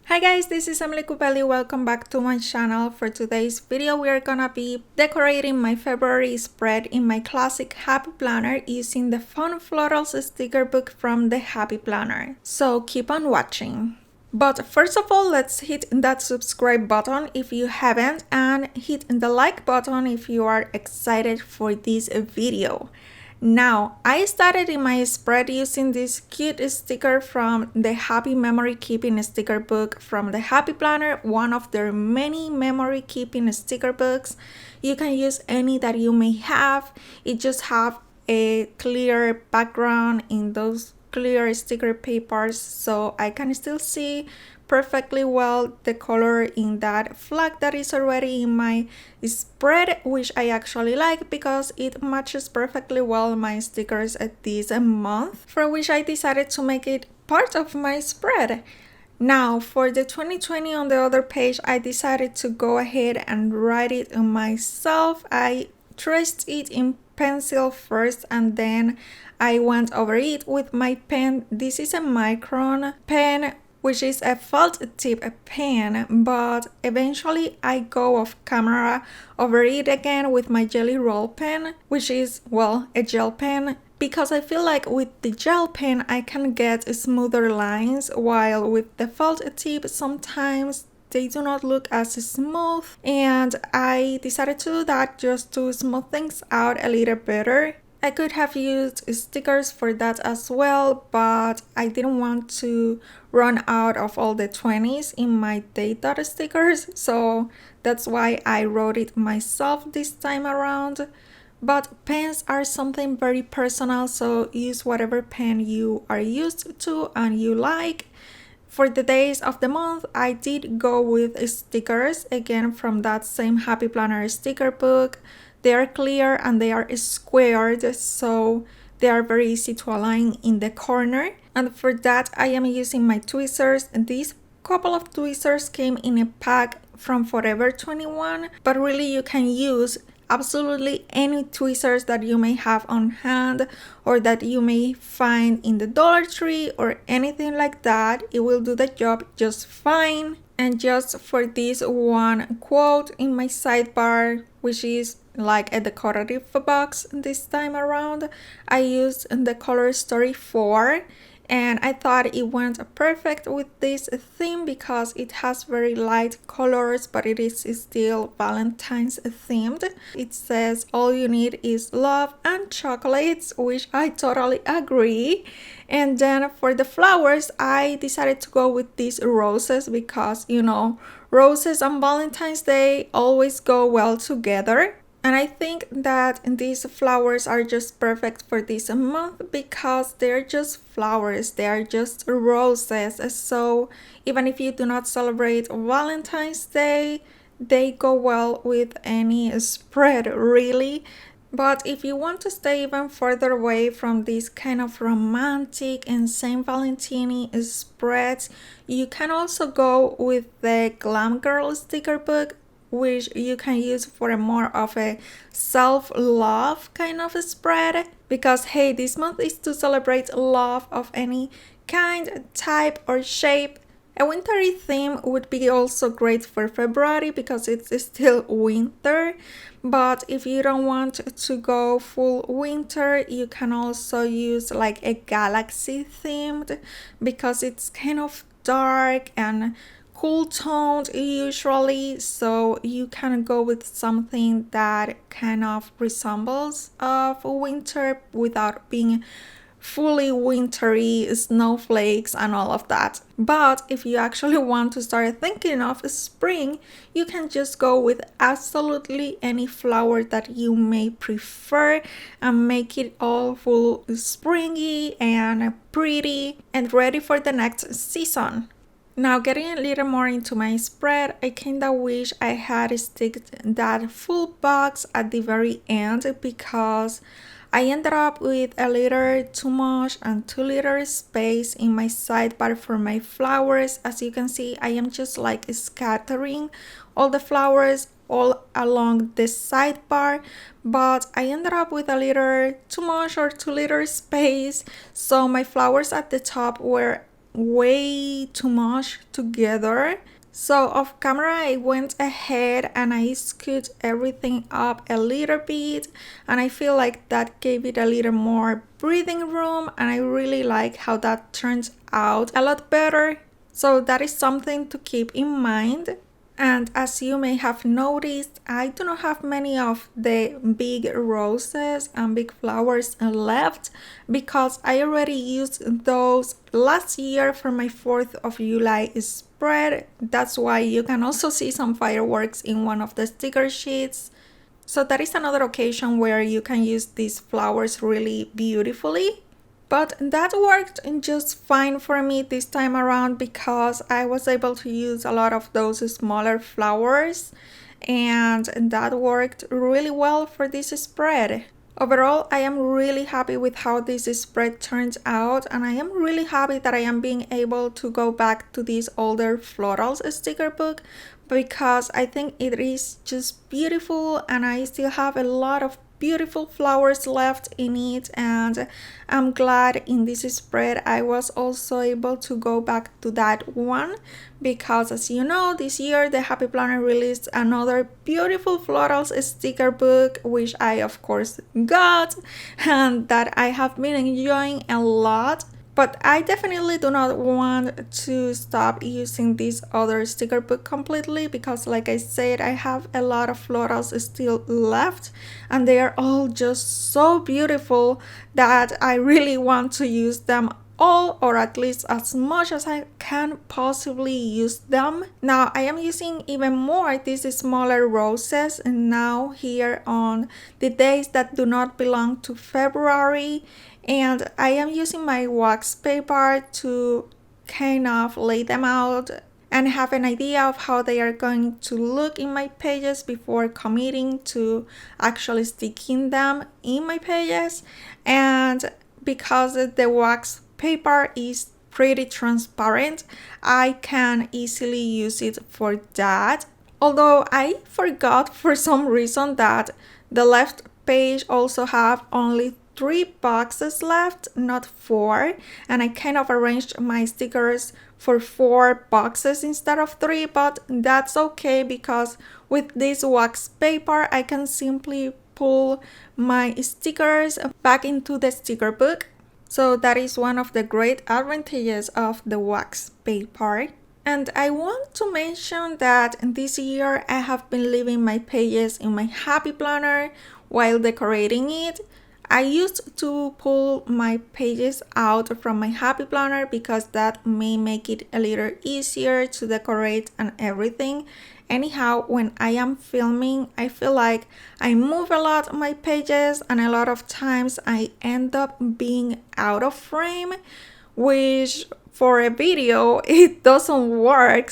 Hi guys, this is Emily Cupelli. Welcome back to my channel. For today's video, we are gonna be decorating my February spread in my classic Happy Planner using the fun florals sticker book from the Happy Planner. So keep on watching. But first of all, let's hit that subscribe button if you haven't, and hit the like button if you are excited for this video. Now, I started in my spread using this cute sticker from the Happy Memory Keeping sticker book from the Happy Planner, one of their many memory keeping sticker books. You can use any that you may have. It just have a clear background in those clear sticker papers, so I can still see perfectly well the color in that flag that is already in my spread, which I actually like because it matches perfectly well my stickers at this month, for which I decided to make it part of my spread. Now for the 2020 on the other page, I decided to go ahead and write it myself. I traced it in pencil first and then I went over it with my pen. This is a Micron pen, which is a felt tip pen, but eventually I go off camera over it again with my jelly roll pen, which is, well, a gel pen, because I feel like with the gel pen I can get smoother lines, while with the felt tip sometimes they do not look as smooth, and I decided to do that just to smooth things out a little better. I could have used stickers for that as well, but I didn't want to run out of all the 20s in my date dot stickers, so that's why I wrote it myself this time around. But pens are something very personal, so use whatever pen you are used to and you like. For the days of the month, I did go with stickers, again from that same Happy Planner sticker book. They are clear and they are squared, so they are very easy to align in the corner. And for that, I am using my tweezers. These couple of tweezers came in a pack from Forever 21, but really you can use absolutely any tweezers that you may have on hand or that you may find in the Dollar Tree or anything like that. It will do the job just fine. And just for this one quote in my sidebar, which is like a decorative box this time around, I used the color Story 4, and I thought it went perfect with this theme because it has very light colors, but it is still Valentine's themed. It says all you need is love and chocolates, which I totally agree. And then for the flowers, I decided to go with these roses because, you know, roses on Valentine's Day always go well together. And I think that these flowers are just perfect for this month because they're just flowers, they are just roses. So even if you do not celebrate Valentine's Day, they go well with any spread really. But if you want to stay even further away from these kind of romantic and Saint Valentini spreads, you can also go with the Glam Girl sticker book, which you can use for a more of a self-love kind of a spread, because hey, this month is to celebrate love of any kind, type or shape. A wintry theme would be also great for February because it's still winter, but if you don't want to go full winter, you can also use like a galaxy themed because it's kind of dark and cool toned usually, so you can go with something that kind of resembles of winter without being fully wintry, snowflakes and all of that. But if you actually want to start thinking of spring, you can just go with absolutely any flower that you may prefer and make it all full springy and pretty and ready for the next season. Now getting a little more into my spread, I kinda wish I had sticked that full box at the very end because I ended up with a little too much and too little space in my sidebar for my flowers. As you can see, I am just like scattering all the flowers all along the sidebar, but I ended up with a little too much or too little space, so my flowers at the top were way too much together. So off camera I went ahead and I scoot everything up a little bit, and I feel like that gave it a little more breathing room, and I really like how that turns out a lot better. So that is something to keep in mind. And as you may have noticed, I do not have many of the big roses and big flowers left because I already used those last year for my 4th of July spread. That's why you can also see some fireworks in one of the sticker sheets. So that is another occasion where you can use these flowers really beautifully. But that worked just fine for me this time around because I was able to use a lot of those smaller flowers, and that worked really well for this spread. Overall, I am really happy with how this spread turns out, and I am really happy that I am being able to go back to this older florals sticker book because I think it is just beautiful, and I still have a lot of beautiful flowers left in it, and I'm glad in this spread I was also able to go back to that one because, as you know, this year the Happy Planner released another beautiful florals sticker book, which I of course got and that I have been enjoying a lot. But I definitely do not want to stop using this other sticker book completely because, like I said, I have a lot of florals still left and they are all just so beautiful that I really want to use them all, or at least as much as I can possibly use them. Now I am using even more these smaller roses now here on the days that do not belong to February, and I am using my wax paper to kind of lay them out and have an idea of how they are going to look in my pages before committing to actually sticking them in my pages. And because the wax paper is pretty transparent, I can easily use it for that. Although I forgot for some reason that the left page also have only 3 boxes left, not 4, and I kind of arranged my stickers for 4 boxes instead of 3, but that's okay because with this wax paper I can simply pull my stickers back into the sticker book. So that is one of the great advantages of the wax paper. And I want to mention that this year I have been leaving my pages in my Happy Planner while decorating it. I used to pull my pages out from my Happy Planner because that may make it a little easier to decorate and everything. Anyhow, when I am filming, I feel like I move a lot on my pages and a lot of times I end up being out of frame, which for a video it doesn't work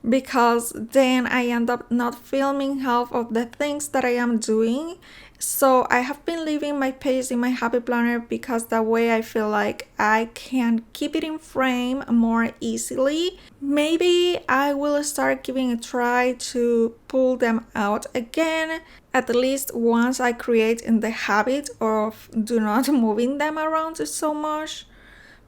because then I end up not filming half of the things that I am doing. So I have been leaving my page in my Happy Planner because that way I feel like I can keep it in frame more easily. Maybe I will start giving a try to pull them out again, at least once I create in the habit of do not moving them around so much.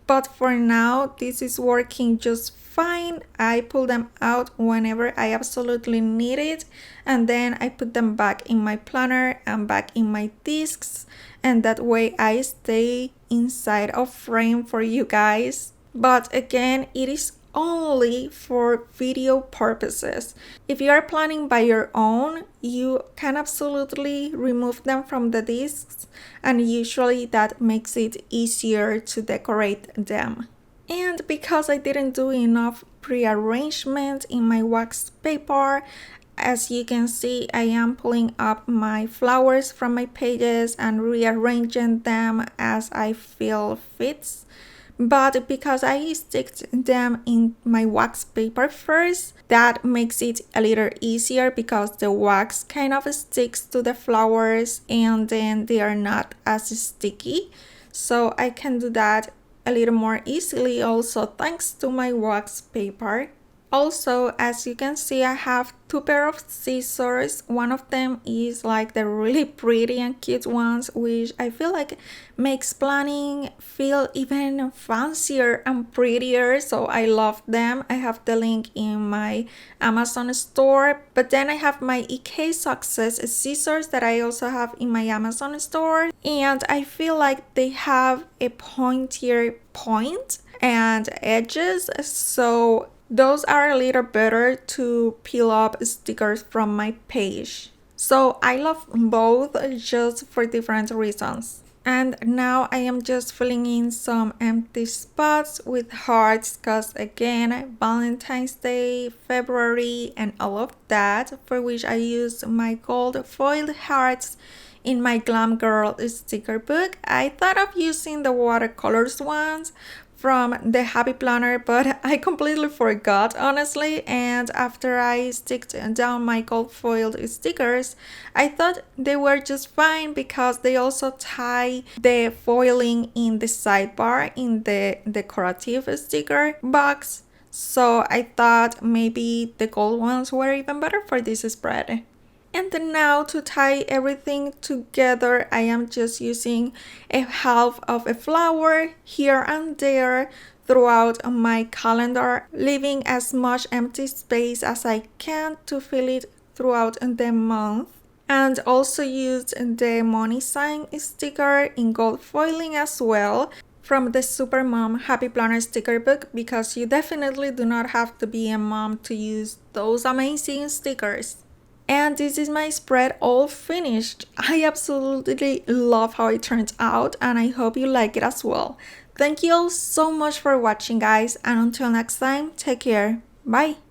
But for now, this is working just fine. I pull them out whenever I absolutely need it, and then I put them back in my planner and back in my discs, and that way I stay inside of frame for you guys. But again, it is only for video purposes. If you are planning by your own, you can absolutely remove them from the discs, and usually that makes it easier to decorate them. And because I didn't do enough pre-arrangement in my wax paper, as you can see, I am pulling up my flowers from my pages and rearranging them as I feel fits. But because I sticked them in my wax paper first, that makes it a little easier because the wax kind of sticks to the flowers and then they are not as sticky. So I can do that a little more easily also thanks to my wax paper. Also, as you can see, I have two pair of scissors. One of them is like the really pretty and cute ones, which I feel like makes planning feel even fancier and prettier, so I love them. I have the link in my Amazon store, but then I have my EK Success scissors that I also have in my Amazon store, and I feel like they have a pointier point and edges, so those are a little better to peel up stickers from my page. So I love both, just for different reasons. And now I am just filling in some empty spots with hearts because again, Valentine's Day, February, and all of that, for which I use my gold foiled hearts in my Glam Girl sticker book. I thought of using the watercolors ones from the Happy Planner, but I completely forgot, honestly, and after I sticked down my gold foiled stickers, I thought they were just fine because they also tie the foiling in the sidebar in the decorative sticker box, so I thought maybe the gold ones were even better for this spread. And then now to tie everything together, I am just using a half of a flower here and there throughout my calendar, leaving as much empty space as I can to fill it throughout the month. And also used the money sign sticker in gold foiling as well from the Super Mom Happy Planner sticker book, because you definitely do not have to be a mom to use those amazing stickers. And this is my spread all finished. I absolutely love how it turned out, and I hope you like it as well. Thank you all so much for watching, guys, and until next time, take care. Bye!